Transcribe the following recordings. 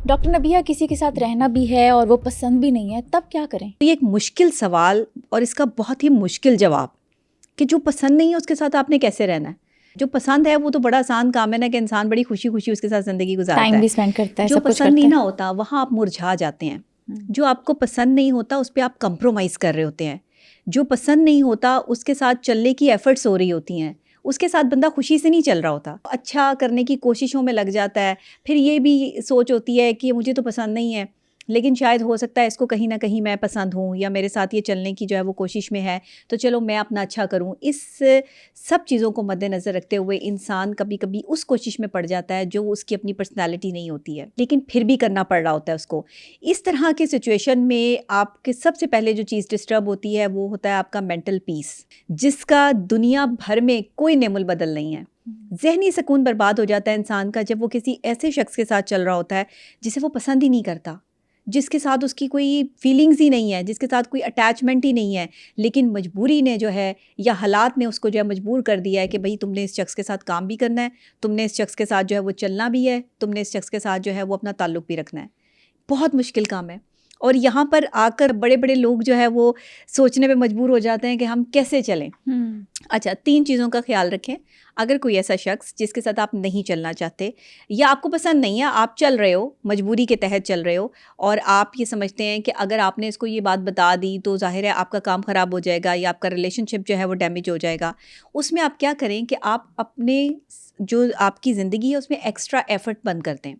Doctor नबिया, किसी के साथ रहना भी है और वो पसंद भी नहीं है, तब क्या करें? ये एक मुश्किल सवाल और इसका बहुत ही मुश्किल जवाब कि जो पसंद नहीं है उसके साथ आपने कैसे रहना है। जो पसंद है वो तो बड़ा आसान काम है ना, कि इंसान बड़ी खुशी खुशी उसके साथ ज़िंदगी गुजारता है, टाइम भी स्पेंड करता है, जो सब कुछ पसंद नहीं करता ना होता वहाँ आप मुरझा जाते हैं। जो आपको पसंद नहीं होता उस पर आप कंप्रोमाइज़ कर रहे होते हैं। जो पसंद नहीं होता उसके साथ चलने की एफर्ट्स हो रही होती हैं, उसके साथ बंदा खुशी से नहीं चल रहा होता, अच्छा करने की कोशिशों में लग जाता है। फिर ये भी सोच होती है कि मुझे तो पसंद नहीं है, लेकिन शायद हो सकता है इसको कहीं ना कहीं मैं पसंद हूँ, या मेरे साथ ये चलने की जो है वो कोशिश में है, तो चलो मैं अपना अच्छा करूँ। इस सब चीज़ों को मद्देनज़र रखते हुए इंसान कभी कभी उस कोशिश में पड़ जाता है जो उसकी अपनी पर्सनालिटी नहीं होती है, लेकिन फिर भी करना पड़ रहा होता है उसको। इस तरह के सिचुएशन में आपके सबसे पहले जो चीज़ डिस्टर्ब होती है वो होता है आपका मेंटल पीस, जिसका दुनिया भर में कोई नेमुल बदल नहीं है। ज़हनी सुकून बर्बाद हो जाता है इंसान का जब वो किसी ऐसे शख्स के साथ चल रहा होता है जिसे वो पसंद ही नहीं करता, जिसके साथ उसकी कोई फीलिंग्स ही नहीं है, जिसके साथ कोई अटैचमेंट ही नहीं है, लेकिन मजबूरी ने जो है या हालात ने उसको जो है मजबूर कर दिया है कि भाई तुमने इस शख्स के साथ काम भी करना है, तुमने इस शख्स के साथ जो है वो चलना भी है, तुमने इस शख्स के साथ जो है वो अपना ताल्लुक़ भी रखना है। बहुत मुश्किल काम है। और यहाँ पर आकर बड़े बड़े लोग जो है वो सोचने पे मजबूर हो जाते हैं कि हम कैसे चलें। अच्छा, 3 चीज़ों का ख्याल रखें। अगर कोई ऐसा शख्स जिसके साथ आप नहीं चलना चाहते या आपको पसंद नहीं है, आप चल रहे हो, मजबूरी के तहत चल रहे हो, और आप ये समझते हैं कि अगर आपने इसको ये बात बता दी तो ज़ाहिर है आपका काम ख़राब हो जाएगा या आपका रिलेशनशिप जो है वो डैमेज हो जाएगा, उसमें आप क्या करें कि आप अपने जो आपकी ज़िंदगी है उसमें एक्स्ट्रा एफ़र्ट बंद कर दें।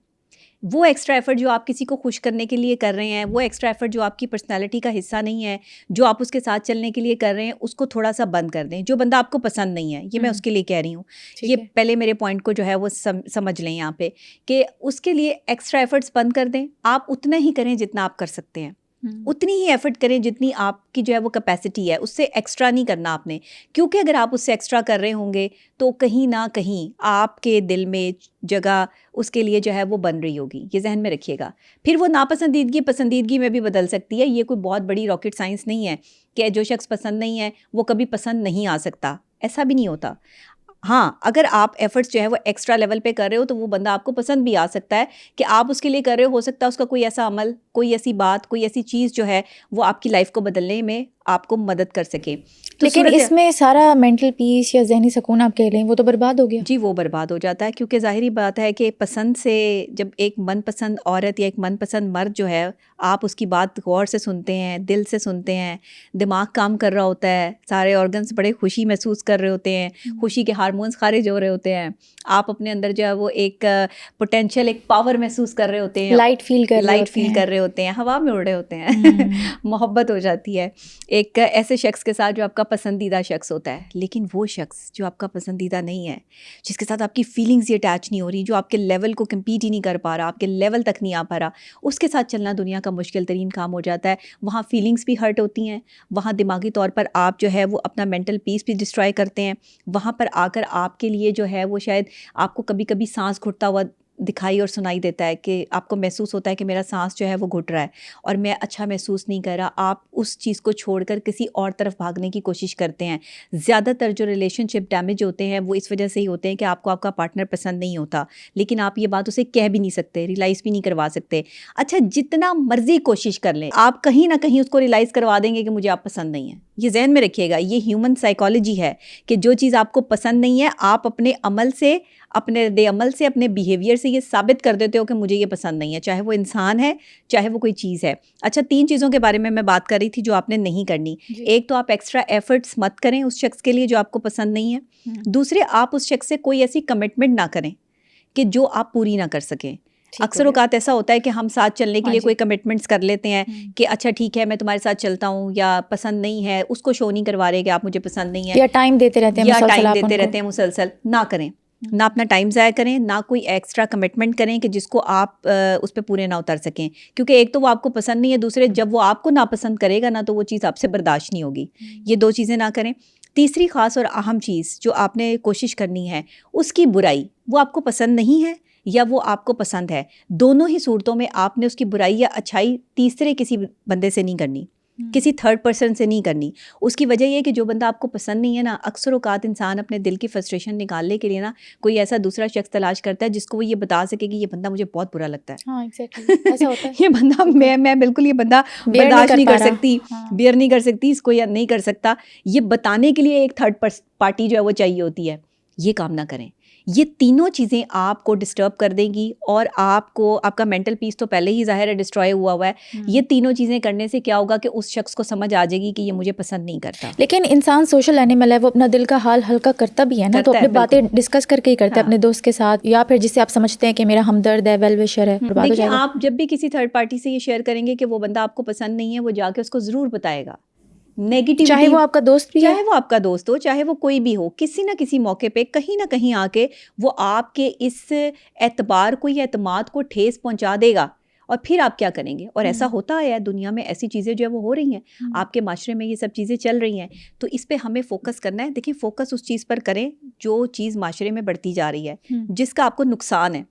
वो एक्स्ट्रा एफर्ट जो आप किसी को खुश करने के लिए कर रहे हैं, वो एक्स्ट्रा एफर्ट जो आपकी पर्सनालिटी का हिस्सा नहीं है, जो आप उसके साथ चलने के लिए कर रहे हैं, उसको थोड़ा सा बंद कर दें। जो बंदा आपको पसंद नहीं है, ये मैं उसके लिए कह रही हूँ। ये पहले मेरे पॉइंट को जो है वो समझ लें यहाँ पे, कि उसके लिए एक्स्ट्रा एफर्ट्स बंद कर दें। आप उतना ही करें जितना आप कर सकते हैं, उतनी ही एफर्ट करें जितनी आपकी जो है वो कैपेसिटी है, उससे एक्स्ट्रा नहीं करना आपने। क्योंकि अगर आप उससे एक्स्ट्रा कर रहे होंगे तो कहीं ना कहीं आपके दिल में जगह उसके लिए जो है वो बन रही होगी, ये जहन में रखिएगा। फिर वो नापसंदीदगी पसंदीदगी में भी बदल सकती है। ये कोई बहुत बड़ी रॉकेट साइंस नहीं है कि जो शख्स पसंद नहीं है वो कभी पसंद नहीं आ सकता, ऐसा भी नहीं होता। हाँ, अगर आप एफर्ट्स जो है वो एक्स्ट्रा लेवल पे कर रहे हो तो वो बंदा आपको पसंद भी आ सकता है कि आप उसके लिए कर रहे हो सकता है उसका कोई ऐसा अमल, कोई ऐसी बात, कोई ऐसी चीज़ जो है वो आपकी लाइफ को बदलने में आपको मदद कर सके। तो लेकिन इसमें सारा मेंटल पीस या ज़हनी सुकून आप कह लें वो तो बर्बाद हो गया। जी, वो बर्बाद हो जाता है, क्योंकि ज़ाहिरी बात है कि पसंद से जब एक मनपसंद औरत या एक मनपसंद मर्द जो है, आप उसकी बात गौर से सुनते हैं, दिल से सुनते हैं, दिमाग काम कर रहा होता है, सारे ऑर्गन्स बड़े खुशी महसूस कर रहे होते हैं, खुशी के हार्मोन्स खारिज हो रहे होते हैं, आप अपने अंदर जो है वो एक पोटेंशियल, एक पावर महसूस कर रहे होते हैं, लाइट फील कर रहे होते हैं, हवा में उड़ रहे होते हैं मोहब्बत हो जाती है एक ऐसे शख्स के साथ जो आपका पसंदीदा शख्स होता है। लेकिन वो शख्स जो आपका पसंदीदा नहीं है, जिसके साथ आपकी फीलिंग्स ही अटैच नहीं हो रही, जो आपके लेवल को कम्पीट ही नहीं कर पा रहा, आपके लेवल तक नहीं आ पा रहा, उसके साथ चलना दुनिया का मुश्किल तरीन काम हो जाता है। वहाँ फीलिंग्स भी हर्ट होती हैं, वहाँ दिमागी तौर पर आप जो है वो अपना मेंटल पीस भी डिस्ट्रॉय करते हैं। वहाँ पर आकर आपके लिए जो है वो शायद आपको कभी कभी सांस घुटता हुआ दिखाई और सुनाई देता है, कि आपको महसूस होता है कि मेरा सांस जो है वो घुट रहा है और मैं अच्छा महसूस नहीं कर रहा। आप उस चीज़ को छोड़कर किसी और तरफ भागने की कोशिश करते हैं। ज़्यादातर जो रिलेशनशिप डैमेज होते हैं वो इस वजह से ही होते हैं कि आपको आपका पार्टनर पसंद नहीं होता, लेकिन आप ये बात उसे कह भी नहीं सकते, रियलाइज़ भी नहीं करवा सकते। अच्छा, जितना मर्जी कोशिश कर लें, आप कहीं ना कहीं उसको रियलाइज़ करवा देंगे कि मुझे आप पसंद नहीं है। ये जहन में रखिएगा, ये ह्यूमन साइकोलॉजी है कि जो चीज़ आपको पसंद नहीं है, आप अपने अमल से, अपने रद्द-ए-अमल से, अपने बिहेवियर से ये साबित कर देते हो कि मुझे ये पसंद नहीं है, चाहे वो इंसान है, चाहे वो कोई चीज़ है। अच्छा, 3 चीज़ों के बारे में मैं बात कर रही थी जो आपने नहीं करनी। एक तो आप एक्स्ट्रा एफर्ट्स मत करें उस शख्स के लिए जो आपको पसंद नहीं है। दूसरे, आप उस शख्स से कोई ऐसी कमिटमेंट ना करें कि जो आप पूरी ना कर सकें। अक्सर औकात ऐसा होता है कि हम साथ चलने के लिए कोई कमिटमेंट्स कर लेते हैं कि अच्छा ठीक है मैं तुम्हारे साथ चलता हूँ, या पसंद नहीं है उसको शो नहीं करवा रहे कि आप मुझे पसंद नहीं है, या टाइम देते रहते हैं मुसलसल। ना करें, ना अपना टाइम ज़ाया करें, ना कोई एक्स्ट्रा कमिटमेंट करें कि जिसको आप उस पर पूरे ना उतर सकें, क्योंकि एक तो वो आपको पसंद नहीं है, दूसरे जब वो आपको नापसंद करेगा ना तो वो चीज़ आपसे बर्दाश्त नहीं होगी। ये 2 चीज़ें ना करें। तीसरी ख़ास और अहम चीज़ जो आपने कोशिश करनी है, उसकी बुराई, वो आपको पसंद नहीं है या वो आपको पसंद है, दोनों ही सूरतों में आपने उसकी बुराई या अच्छाई तीसरे किसी बंदे से नहीं करनी। किसी थर्ड पर्सन से नहीं करनी। उसकी वजह ये है कि जो बंदा आपको पसंद नहीं है ना, अक्सर औकात इंसान अपने दिल की फ्रस्ट्रेशन निकालने के लिए ना कोई ऐसा दूसरा शख्स तलाश करता है जिसको वो ये बता सके कि ये बंदा मुझे बहुत बुरा लगता है। हाँ एग्जैक्टली ऐसा होता है। ये बंदा मैं बिल्कुल ये बंदा Bear नहीं बर्दाश्त कर नहीं पा कर रहा। सकती, हाँ। बियर नहीं कर सकती इसको, या नहीं कर सकता, ये बताने के लिए एक थर्ड पार्टी जो है वो चाहिए होती है। ये काम ना करें। ये तीनों चीज़ें आपको डिस्टर्ब कर देंगी और आपको, आपका मेंटल पीस तो पहले ही ज़ाहिर है डिस्ट्रॉय हुआ है। ये तीनों चीज़ें करने से क्या होगा कि उस शख्स को समझ आ जाएगी कि ये मुझे पसंद नहीं करता। लेकिन इंसान सोशल एनिमल है, वो अपना दिल का हाल हल्का करता भी है ना, तो करता है, अपनी बातें डिस्कस करके ही करता है हाँ। अपने दोस्त के साथ, या फिर जिसे आप समझते हैं कि मेरा हमदर्द है, वेल विशर है, बर्बाद हो देखिए, जाएगा। आप जब भी किसी थर्ड पार्टी से ये शेयर करेंगे कि वो बंदा आपको पसंद नहीं है, वो जाके उसको ज़रूर बताएगा। नेगेटिविटी, चाहे वो आपका दोस्त भी है, चाहे वो आपका दोस्त हो, चाहे वो कोई भी हो, किसी ना किसी मौके पे कहीं ना कहीं आके वो आपके इस एतबार को या एतमाद को ठेस पहुंचा देगा। और फिर आप क्या करेंगे? और ऐसा होता है दुनिया में, ऐसी चीज़ें जो है वो हो रही हैं, आपके माशरे में ये सब चीज़ें चल रही हैं। तो इस पे हमें फोकस करना है। देखिए, फोकस उस चीज़ पर करें जो चीज़ माशरे में बढ़ती जा रही है, जिसका आपको नुकसान है।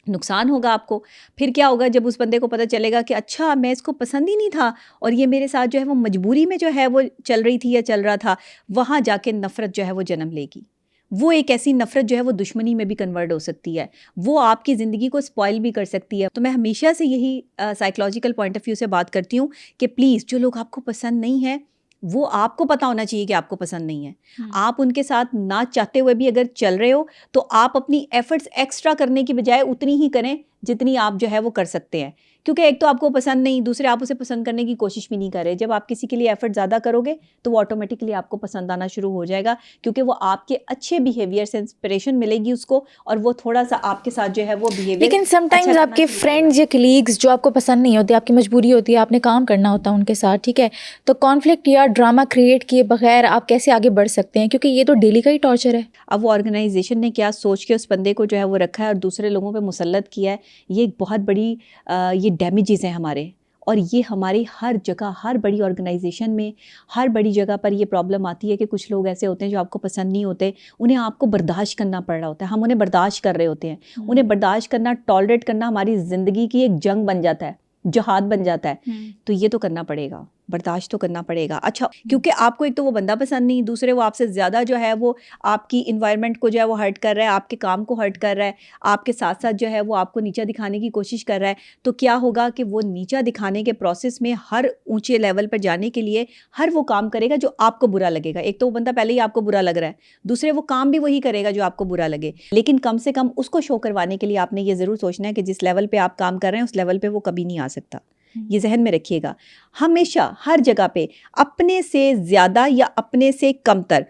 नुकसान होगा आपको, फिर क्या होगा जब उस बंदे को पता चलेगा कि अच्छा मैं इसको पसंद ही नहीं था और ये मेरे साथ जो है वो मजबूरी में जो है वो चल रही थी या चल रहा था, वहाँ जाके नफ़रत जो है वो जन्म लेगी। वो एक ऐसी नफ़रत जो है वो दुश्मनी में भी कन्वर्ट हो सकती है, वो आपकी ज़िंदगी को स्पॉइल भी कर सकती है। तो मैं हमेशा से यही साइकोलॉजिकल पॉइंट ऑफ व्यू से बात करती हूँ कि प्लीज़, जो लोग आपको पसंद नहीं है, वो आपको पता होना चाहिए कि आपको पसंद नहीं है। आप उनके साथ ना चाहते हुए भी अगर चल रहे हो तो आप अपनी एफर्ट्स एक्स्ट्रा करने की बजाय उतनी ही करें जितनी आप जो है वो कर सकते हैं। क्योंकि एक तो आपको पसंद नहीं, दूसरे आप उसे पसंद करने की कोशिश भी नहीं कर रहे। जब आप किसी के लिए एफर्ट ज़्यादा करोगे तो वो ऑटोमेटिकली आपको पसंद आना शुरू हो जाएगा, क्योंकि वो आपके अच्छे बिहेवियर से इंस्पिरेशन मिलेगी उसको, और वो थोड़ा सा आपके साथ जो है वो बिहेवियर। लेकिन समटाइम्स आपके फ्रेंड्स या कलीग्स जो आपको पसंद नहीं होते, आपकी मजबूरी होती है, आपने काम करना होता है उनके साथ, ठीक है, तो कॉन्फ्लिक्ट या ड्रामा क्रिएट किए बगैर आप कैसे आगे बढ़ सकते हैं? क्योंकि ये तो डेली का ही टॉर्चर है। अब वो ऑर्गेनाइजेशन ने क्या सोच के उस बंदे को जो है वो रखा है और दूसरे लोगों पे मुसल्लत किया है, ये एक बहुत बड़ी ये डैमेजेस हैं हमारे। और ये हमारी हर जगह, हर बड़ी ऑर्गेनाइजेशन में, हर बड़ी जगह पर ये प्रॉब्लम आती है कि कुछ लोग ऐसे होते हैं जो आपको पसंद नहीं होते, उन्हें आपको बर्दाश्त करना पड़ रहा होता है। हम उन्हें बर्दाश्त कर रहे होते हैं। उन्हें बर्दाश्त करना, टॉलरेट करना हमारी ज़िंदगी की एक जंग बन जाता है, जहाद बन जाता है। तो ये तो करना पड़ेगा, बर्दाश्त तो करना पड़ेगा। अच्छा, क्योंकि आपको एक तो वो बंदा पसंद नहीं, दूसरे वो आपसे ज़्यादा जो है वो आपकी इन्वायरमेंट को जो है वो हर्ट कर रहा है, आपके काम को हर्ट कर रहा है, आपके साथ साथ जो है वो आपको नीचा दिखाने की कोशिश कर रहा है। तो क्या होगा कि वो नीचा दिखाने के प्रोसेस में हर ऊंचे लेवल पर जाने के लिए हर वो काम करेगा जो आपको बुरा लगेगा। एक तो वो बंदा पहले ही आपको बुरा लग रहा है, दूसरे वो काम भी वही करेगा जो आपको बुरा लगे। लेकिन कम से कम उसको शो करवाने के लिए आपने ये ज़रूर सोचना है कि जिस लेवल पर आप काम कर रहे हैं उस लेवल पर वो कभी नहीं आ सकता। ये जहन में रखिएगा। हमेशा हर जगह पे अपने से ज़्यादा या अपने से कमतर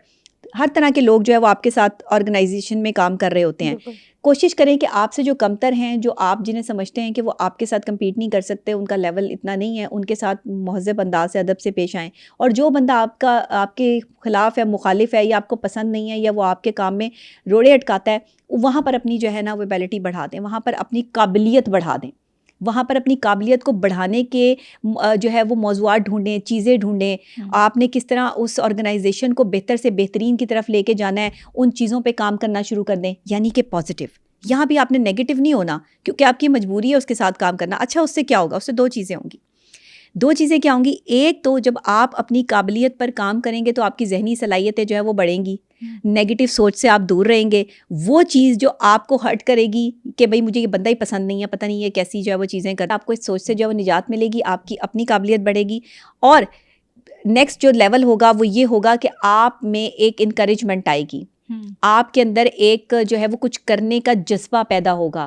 हर तरह के लोग जो है वो आपके साथ ऑर्गेनाइजेशन में काम कर रहे होते हैं। कोशिश करें कि आपसे जो कमतर हैं, जो आप जिन्हें समझते हैं कि वो आपके साथ कम्पीट नहीं कर सकते, उनका लेवल इतना नहीं है, उनके साथ महज़ब अंदाज से, अदब से पेश आएँ। और जो बंदा आपके ख़िलाफ़ है, मुखालिफ है, या आपको पसंद नहीं है, या वो आपके काम में रोड़े अटकाता है, वहाँ पर अपनी जो है ना वो एबिलिटी बढ़ा दें, वहाँ पर अपनी काबिलियत बढ़ा दें, वहाँ पर अपनी काबिलियत को बढ़ाने के जो है वो मौज़ूआत ढूंढें, चीज़ें ढूंढें। आपने किस तरह उस ऑर्गेनाइजेशन को बेहतर से बेहतरीन की तरफ लेके जाना है, उन चीज़ों पे काम करना शुरू कर दें। यानी कि पॉजिटिव, यहाँ भी आपने नेगेटिव नहीं होना, क्योंकि आपकी मजबूरी है उसके साथ काम करना। अच्छा, उससे क्या होगा? उससे दो चीज़ें होंगी। दो चीज़ें क्या होंगी? एक तो जब आप अपनी काबिलियत पर काम करेंगे तो आपकी जहनी सलाहियतें जो है वो बढ़ेंगी, नेगेटिव सोच से आप दूर रहेंगे। वो चीज़ जो आपको हर्ट करेगी कि भाई मुझे ये बंदा ही पसंद नहीं है, पता नहीं है कैसी जो है वो चीज़ें कर, आपको इस सोच से जो है वो निजात मिलेगी, आपकी अपनी काबिलियत बढ़ेगी। और नेक्स्ट जो लेवल होगा वो ये होगा कि आप में एक इनकरेजमेंट आएगी, आपके अंदर एक जो है वो कुछ करने का जज्बा पैदा होगा,